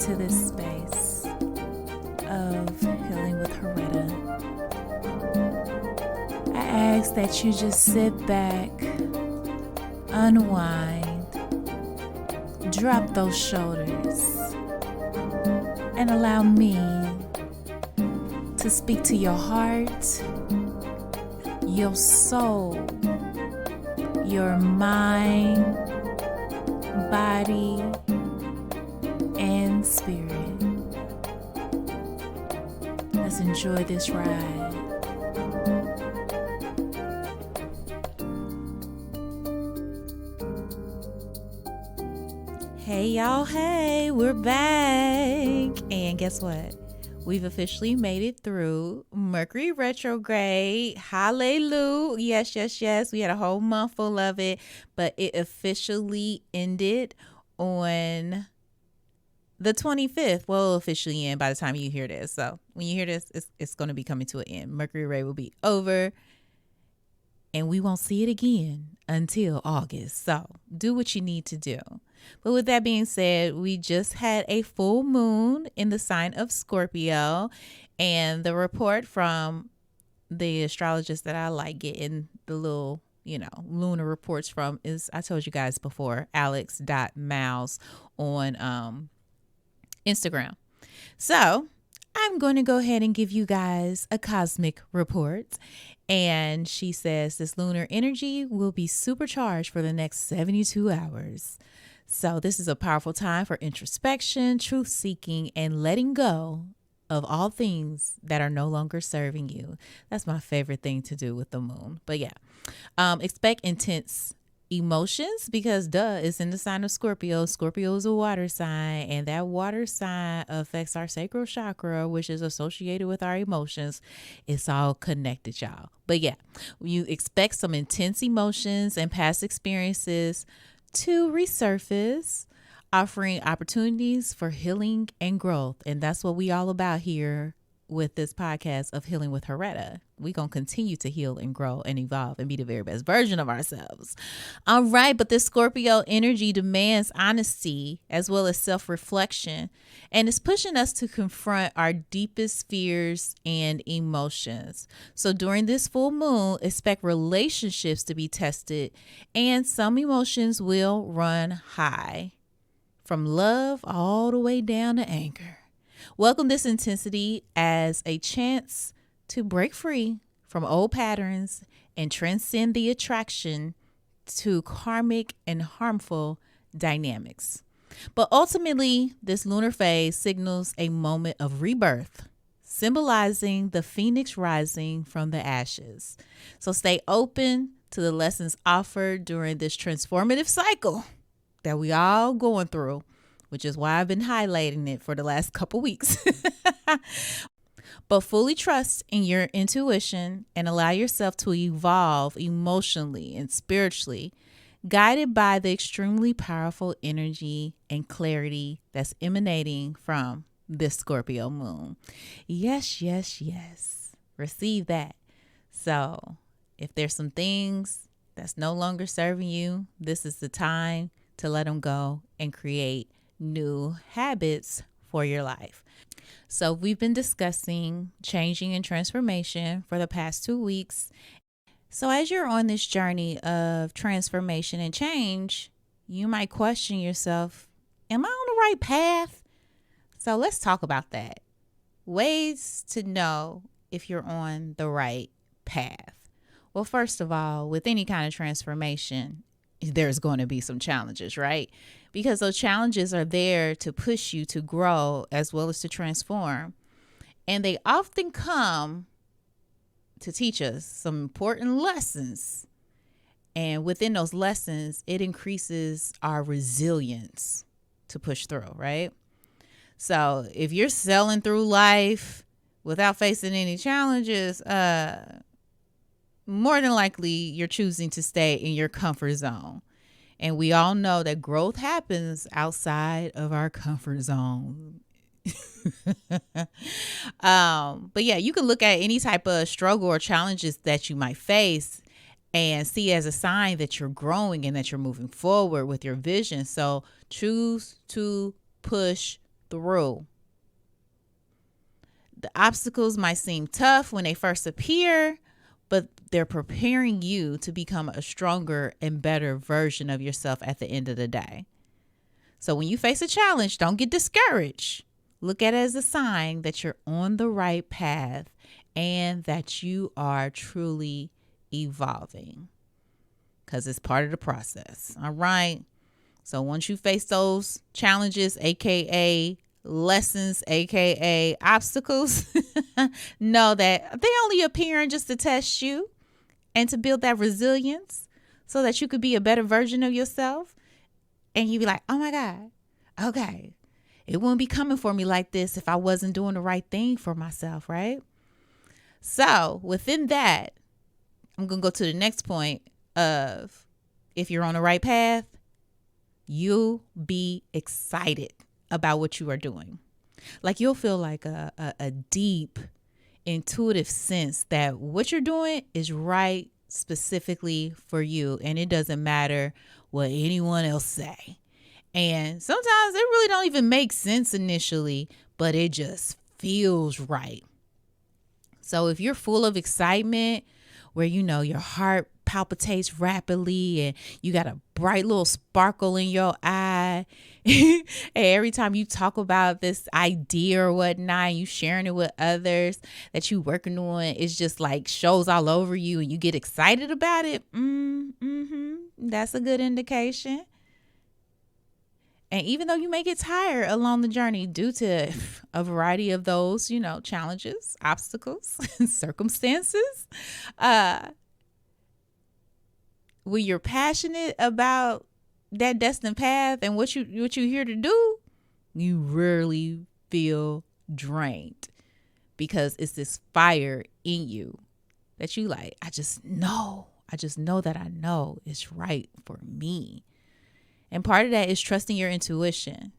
into this space of healing with Harretta. I ask that you just sit back, unwind, drop those shoulders, and allow me to speak to your heart, your soul, your mind, body, and spirit. Let's enjoy this ride. Hey y'all, hey, we're back. And guess what? We've officially made it through Mercury retrograde. Hallelujah. Yes. We had a whole month full of it, but it officially ended on the 25th. Well, it'll officially end by the time you hear this. So when you hear this, it's going to be coming to an end. Mercury retrograde will be over and we won't see it again until August. So do what you need to do. But with that being said, we just had a full moon in the sign of Scorpio, and the report from the astrologist that I like getting the little, lunar reports from is, I told you guys before, alex.mouse on Instagram. So I'm going to go ahead and give you guys a cosmic report. And she says this lunar energy will be supercharged for the next 72 hours. So this is a powerful time for introspection, truth seeking, and letting go of all things that are no longer serving you. That's my favorite thing to do with the moon. But yeah, expect intense emotions because it's in the sign of Scorpio. Scorpio is a water sign, and that water sign affects our sacral chakra, which is associated with our emotions. It's all connected, y'all. But yeah, you expect some intense emotions and past experiences to resurface, offering opportunities for healing and growth. And that's what we all about here with this podcast of Healing with Harretta. We're going to continue to heal and grow and evolve and be the very best version of ourselves. All right. But this Scorpio energy demands honesty as well as self-reflection. And it's pushing us to confront our deepest fears and emotions. So during this full moon, expect relationships to be tested and some emotions will run high, from love all the way down to anger. Welcome this intensity as a chance to break free from old patterns and transcend the attraction to karmic and harmful dynamics. But ultimately, this lunar phase signals a moment of rebirth, symbolizing the phoenix rising from the ashes. So stay open to the lessons offered during this transformative cycle that we all going through, which is why I've been highlighting it for the last couple weeks. But fully trust in your intuition and allow yourself to evolve emotionally and spiritually, guided by the extremely powerful energy and clarity that's emanating from this Scorpio moon. Yes. Receive that. So if there's some things that's no longer serving you, this is the time to let them go and create new habits for your life. So we've been discussing changing and transformation for the past 2 weeks. So as you're on this journey of transformation and change, you might question yourself, am I on the right path? So let's talk about that. Ways to know if you're on the right path. Well, first of all, with any kind of transformation, there's going to be some challenges, right? Because those challenges are there to push you to grow as well as to transform. And they often come to teach us some important lessons. And within those lessons, it increases our resilience to push through, right? So if you're sailing through life without facing any challenges, more than likely you're choosing to stay in your comfort zone. And we all know that growth happens outside of our comfort zone. But yeah, you can look at any type of struggle or challenges that you might face and see as a sign that you're growing and that you're moving forward with your vision. So choose to push through. The obstacles might seem tough when they first appear, but they're preparing you to become a stronger and better version of yourself at the end of the day. So when you face a challenge, don't get discouraged. Look at it as a sign that you're on the right path and that you are truly evolving, because it's part of the process. All right. So once you face those challenges, aka lessons, aka obstacles, know that they only appearing just to test you and to build that resilience so that you could be a better version of yourself. And you be like, oh my God, okay, it wouldn't be coming for me like this if I wasn't doing the right thing for myself, right? So within that, I'm going to go to the next point of, if you're on the right path, you'll be excited about what you are doing. Like you'll feel like a deep, intuitive sense that what you're doing is right specifically for you. And it doesn't matter what anyone else say. And sometimes it really don't even make sense initially, but it just feels right. So if you're full of excitement, where your heart palpitates rapidly and you got a bright little sparkle in your eye, and every time you talk about this idea or whatnot, you sharing it with others that you working on, it's just like shows all over you and you get excited about it. That's a good indication. And even though you may get tired along the journey due to a variety of those, challenges, obstacles, circumstances, when you're passionate about that destined path and what you're here to do, you rarely feel drained, because it's this fire in you that you like, I just know that I know it's right for me. And part of that is trusting your intuition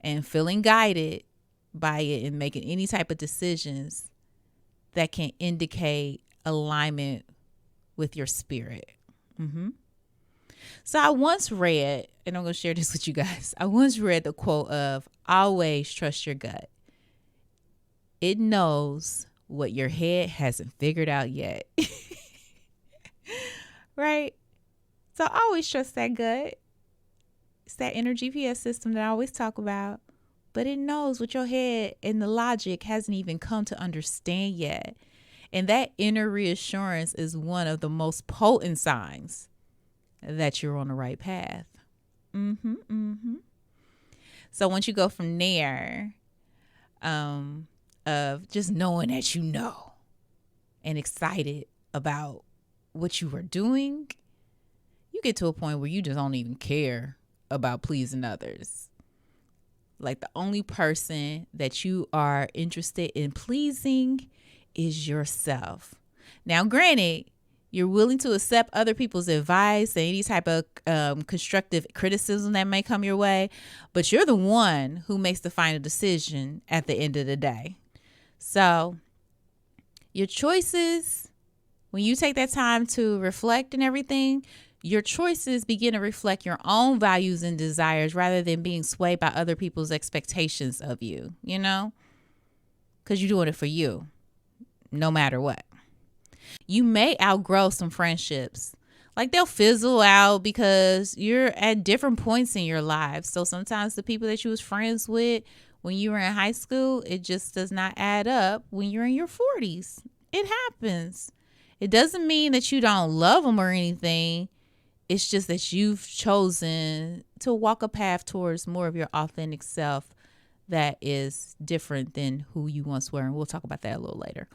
and feeling guided by it and making any type of decisions that can indicate alignment with your spirit. So I once read, and I'm going to share this with you guys. I once read the quote of, always trust your gut. It knows what your head hasn't figured out yet. Right? So always trust that gut. It's that inner GPS system that I always talk about. But it knows what your head and the logic hasn't even come to understand yet. And that inner reassurance is one of the most potent signs that you're on the right path. So once you go from there, of just knowing that you know and excited about what you are doing, you get to a point where you just don't even care about pleasing others. Like the only person that you are interested in pleasing is yourself. Now, granted, you're willing to accept other people's advice and any type of constructive criticism that may come your way, but you're the one who makes the final decision at the end of the day. So your choices, when you take that time to reflect and everything, your choices begin to reflect your own values and desires rather than being swayed by other people's expectations of you, because you're doing it for you, no matter what. You may outgrow some friendships. Like they'll fizzle out because you're at different points in your life. So sometimes the people that you was friends with when you were in high school, it just does not add up when you're in your 40s. It happens. It doesn't mean that you don't love them or anything. It's just that you've chosen to walk a path towards more of your authentic self that is different than who you once were. And we'll talk about that a little later.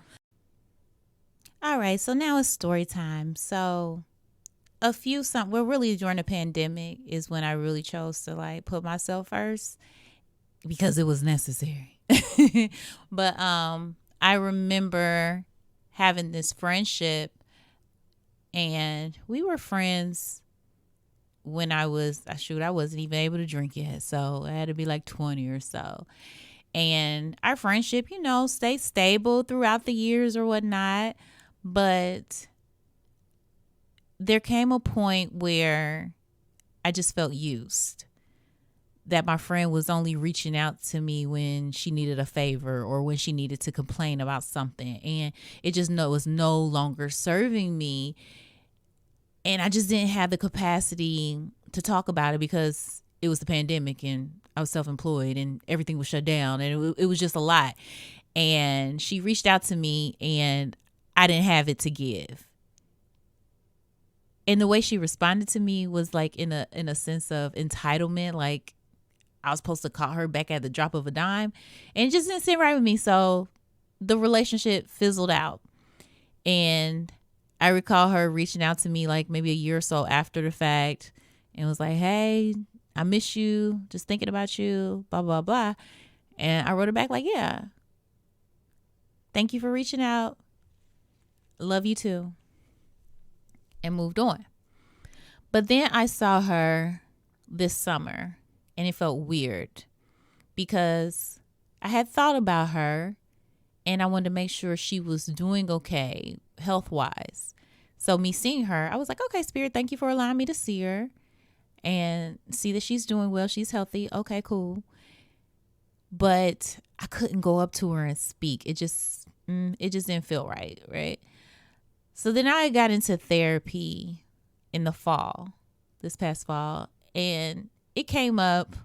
All right, so now it's story time. So really during the pandemic is when I really chose to put myself first because it was necessary. But I remember having this friendship, and we were friends when I wasn't even able to drink yet. So I had to be like 20 or so. And our friendship, stayed stable throughout the years or whatnot. But there came a point where I just felt used. that my friend was only reaching out to me when she needed a favor or when she needed to complain about something. And it just was no longer serving me. And I just didn't have the capacity to talk about it because it was the pandemic and I was self-employed and everything was shut down. And it was just a lot. And she reached out to me and I didn't have it to give. And the way she responded to me was like in a sense of entitlement, like I was supposed to call her back at the drop of a dime, and it just didn't sit right with me. So the relationship fizzled out. And I recall her reaching out to me like maybe a year or so after the fact and was like, hey, I miss you, just thinking about you, blah, blah, blah. And I wrote her back like, yeah, thank you for reaching out. Love you too. And moved on. But then I saw her this summer and it felt weird because I had thought about her and I wanted to make sure she was doing okay health wise. So me seeing her, I was like, okay, Spirit, thank you for allowing me to see her and see that she's doing well. She's healthy. Okay, cool. But I couldn't go up to her and speak. It just didn't feel right. Right. So then I got into therapy in the fall, this past fall, and it came up.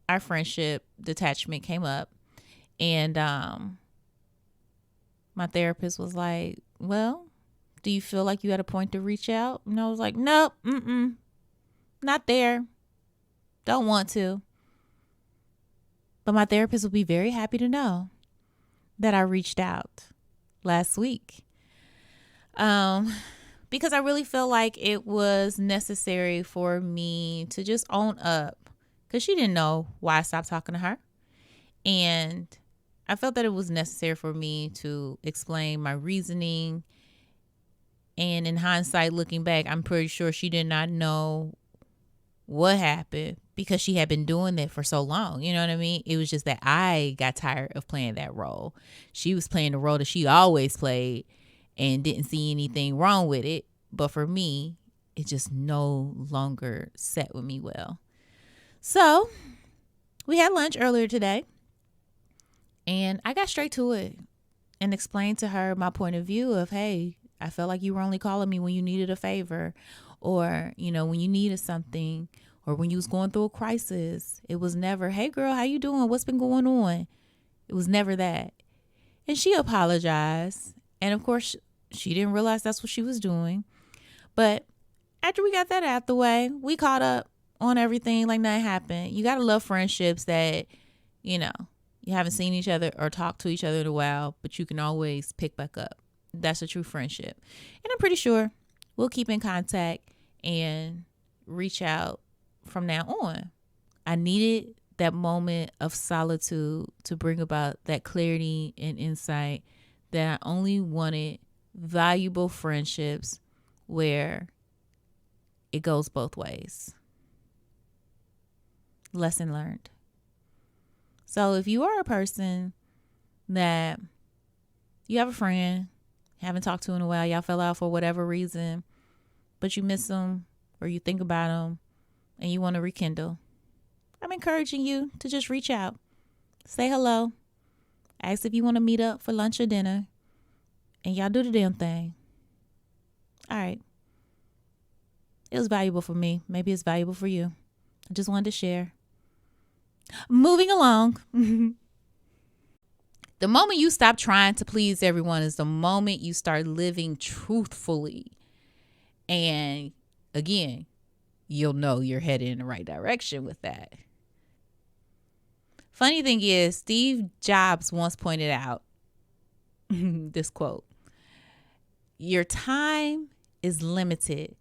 Our friendship detachment came up, and my therapist was like, well, do you feel like you had a point to reach out? And I was like, nope, not there. Don't want to. But my therapist would be very happy to know that I reached out last week. Because I really feel like it was necessary for me to just own up, because she didn't know why I stopped talking to her. And I felt that it was necessary for me to explain my reasoning. And in hindsight, looking back, I'm pretty sure she did not know what happened because she had been doing that for so long. You know what I mean? It was just that I got tired of playing that role. She was playing the role that she always played and didn't see anything wrong with it. But for me, it just no longer sat with me well. So we had lunch earlier today and I got straight to it and explained to her my point of view of, hey, I felt like you were only calling me when you needed a favor or, when you needed something or when you was going through a crisis. It was never, hey girl, how you doing? What's been going on? It was never that. And she apologized. And of course, she didn't realize that's what she was doing. But after we got that out the way, we caught up on everything like nothing happened. You got to love friendships that, you haven't seen each other or talked to each other in a while, but you can always pick back up. That's a true friendship. And I'm pretty sure we'll keep in contact and reach out from now on. I needed that moment of solitude to bring about that clarity and insight that I only wanted valuable friendships where it goes both ways. Lesson learned. So if you are a person that you have a friend, haven't talked to in a while, y'all fell out for whatever reason, but you miss them or you think about them and you want to rekindle, I'm encouraging you to just reach out, say hello, ask if you want to meet up for lunch or dinner, and y'all do the damn thing. All right. It was valuable for me. Maybe it's valuable for you. I just wanted to share. Moving along. The moment you stop trying to please everyone is the moment you start living truthfully. And again, you'll know you're headed in the right direction with that. Funny thing is, Steve Jobs once pointed out this quote: your time is limited.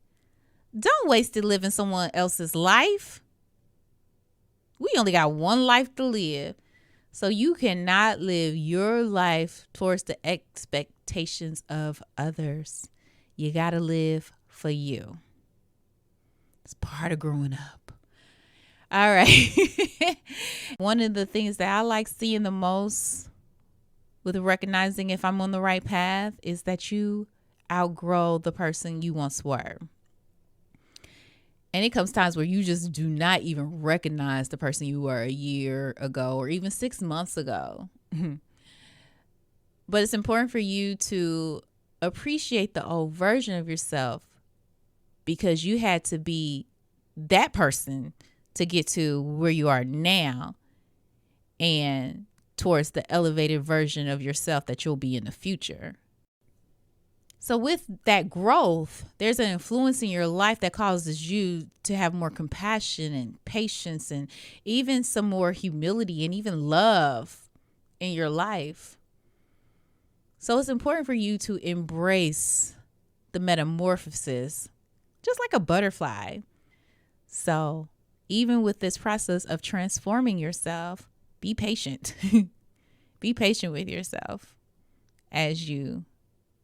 Don't waste it living someone else's life. We only got one life to live. So you cannot live your life towards the expectations of others. You got to live for you. It's part of growing up. All right. One of the things that I like seeing the most with recognizing if I'm on the right path is that you outgrow the person you once were. And it comes times where you just do not even recognize the person you were a year ago or even 6 months ago. But it's important for you to appreciate the old version of yourself because you had to be that person to get to where you are now and towards the elevated version of yourself that you'll be in the future. So with that growth, there's an influence in your life that causes you to have more compassion and patience and even some more humility and even love in your life. So it's important for you to embrace the metamorphosis, just like a butterfly. So even with this process of transforming yourself, be patient. Be patient with yourself as you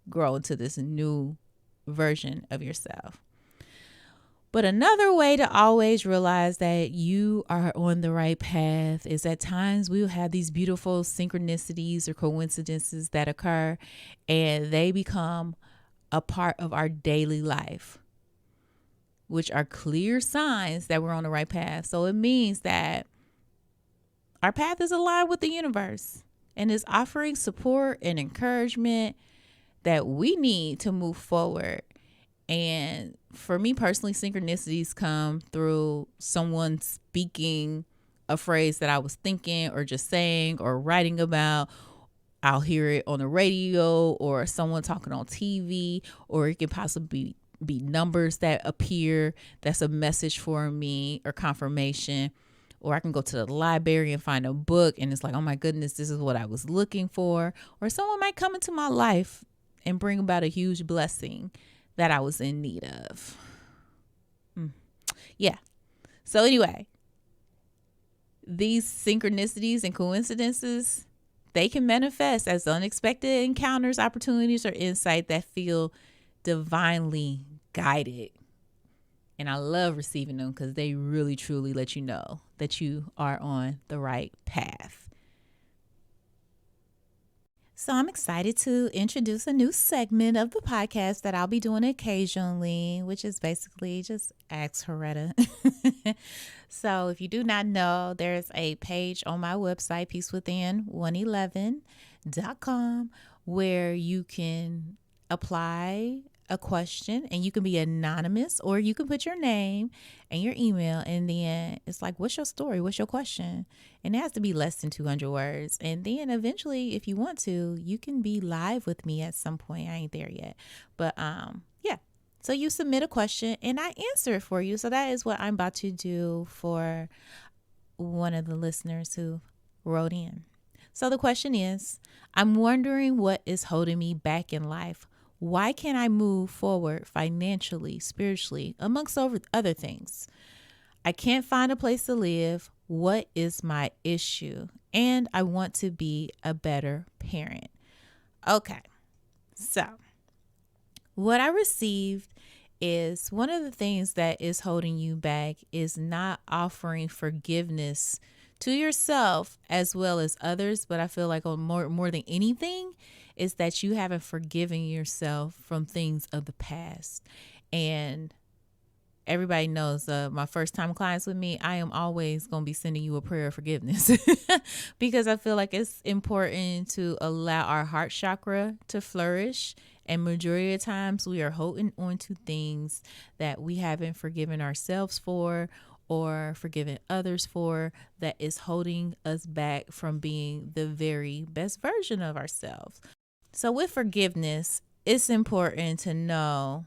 grow into this new version of yourself. But another way to always realize that you are on the right path is at times we will have these beautiful synchronicities or coincidences that occur and they become a part of our daily life, which are clear signs that we're on the right path. So it means that our path is aligned with the universe and is offering support and encouragement that we need to move forward. And for me personally, synchronicities come through someone speaking a phrase that I was thinking or just saying or writing about. I'll hear it on the radio or someone talking on TV, or it can possibly be numbers that appear. That's a message for me or confirmation. Or I can go to the library and find a book and it's like, oh my goodness, this is what I was looking for. Or someone might come into my life and bring about a huge blessing that I was in need of. Yeah. So anyway, these synchronicities and coincidences, they can manifest as unexpected encounters, opportunities, or insight that feel divinely guided. And I love receiving them because they really, truly let you know that you are on the right path. So I'm excited to introduce a new segment of the podcast that I'll be doing occasionally, which is basically just Ask Harretta. So if you do not know, there's a page on my website, peacewithin111.com, where you can apply a question and you can be anonymous or you can put your name and your email, and then it's like, what's your story? What's your question? And it has to be less than 200 words. And then eventually, if you want to, you can be live with me at some point. I ain't there yet. But yeah. So you submit a question and I answer it for you. So that is what I'm about to do for one of the listeners who wrote in. So the question is, I'm wondering what is holding me back in life. Why can't I move forward financially, spiritually, amongst other things? I can't find a place to live. What is my issue? And I want to be a better parent. Okay, so what I received is one of the things that is holding you back is not offering forgiveness to yourself as well as others. But I feel like more than anything is that you haven't forgiven yourself from things of the past. And everybody knows my first time clients with me, I am always going to be sending you a prayer of forgiveness because I feel like it's important to allow our heart chakra to flourish. And majority of times we are holding on to things that we haven't forgiven ourselves for or forgiven others for, that is holding us back from being the very best version of ourselves. So with forgiveness, it's important to know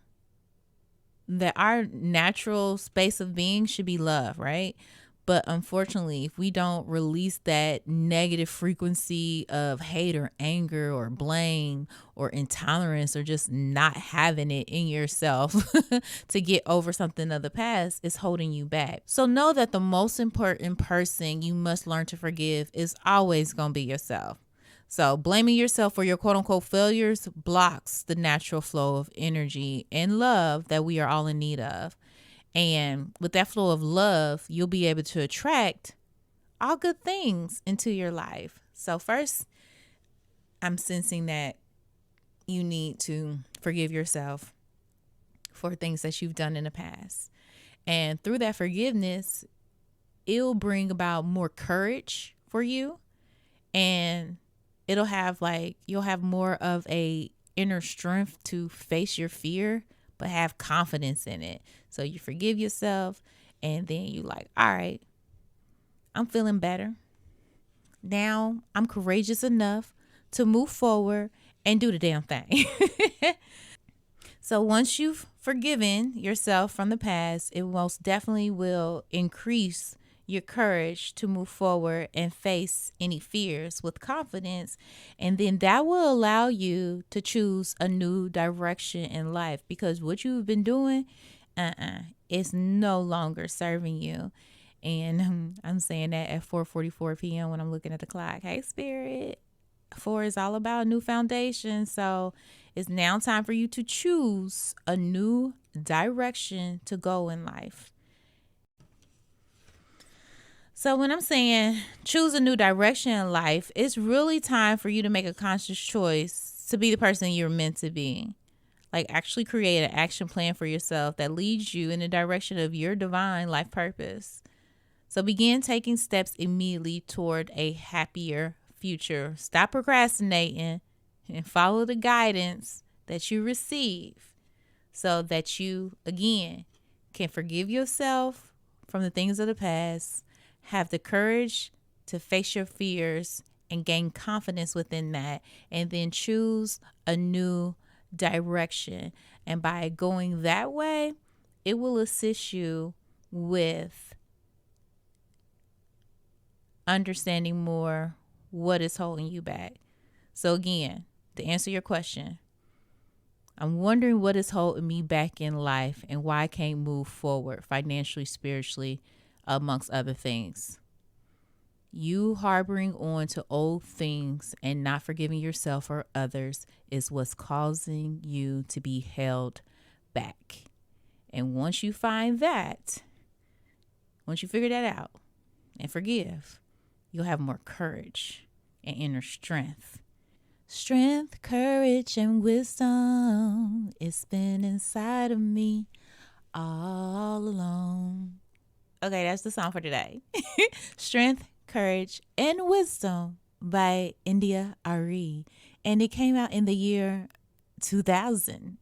that our natural space of being should be love, right? But unfortunately, if we don't release that negative frequency of hate or anger or blame or intolerance or just not having it in yourself to get over something of the past, it's holding you back. So know that the most important person you must learn to forgive is always going to be yourself. So blaming yourself for your quote unquote failures blocks the natural flow of energy and love that we are all in need of. And with that flow of love, you'll be able to attract all good things into your life. So first, I'm sensing that you need to forgive yourself for things that you've done in the past. And through that forgiveness, it'll bring about more courage for you, and it'll have like you'll have more of a inner strength to face your fear, but have confidence in it. So you forgive yourself, and then you like, all right, I'm feeling better. Now I'm courageous enough to move forward and do the damn thing. So once you've forgiven yourself from the past, it most definitely will increase your courage to move forward and face any fears with confidence. And then that will allow you to choose a new direction in life, because what you've been doing, it's no longer serving you. And I'm saying that at 4:44 p.m. when I'm looking at the clock. Hey, Spirit. 4 is all about a new foundation. So it's now time for you to choose a new direction to go in life. So when I'm saying choose a new direction in life, it's really time for you to make a conscious choice to be the person you're meant to be. Like actually create an action plan for yourself that leads you in the direction of your divine life purpose. So begin taking steps immediately toward a happier future. Stop procrastinating and follow the guidance that you receive, so that you, again, can forgive yourself from the things of the past, have the courage to face your fears and gain confidence within that, and then choose a new direction. And by going that way, it will assist you with understanding more what is holding you back. So again, to answer your question, I'm wondering what is holding me back in life and why I can't move forward financially, spiritually, amongst other things. You harboring on to old things and not forgiving yourself or others is what's causing you to be held back. And once you find that, once you figure that out and forgive, you'll have more courage and inner strength. Strength, courage, and wisdom, it's been inside of me all along. Okay, that's the song for today. Strength, Courage, and Wisdom by India Ari. And it came out in the year 2000.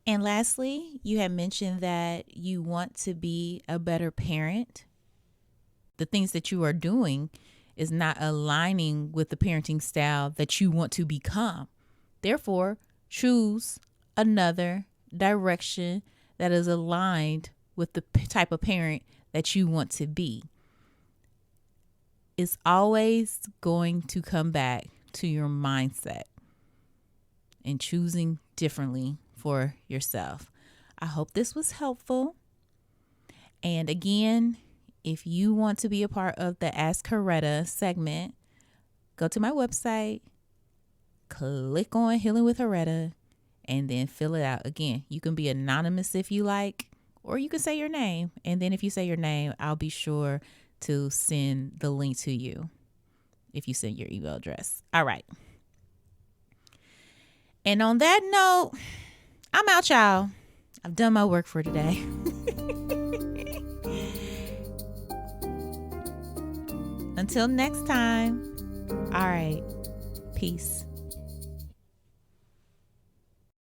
And lastly, you had mentioned that you want to be a better parent. The things that you are doing is not aligning with the parenting style that you want to become. Therefore, choose another direction that is aligned with the type of parent that you want to be. It's always going to come back to your mindset and choosing differently for yourself. I hope this was helpful. And again, if you want to be a part of the Ask Harretta segment, go to my website, click on Healing with Harretta, and then fill it out. Again, you can be anonymous if you like, or you can say your name. And then if you say your name, I'll be sure to send the link to you if you send your email address. All right. And on that note, I'm out, y'all. I've done my work for today. Until next time. All right. Peace.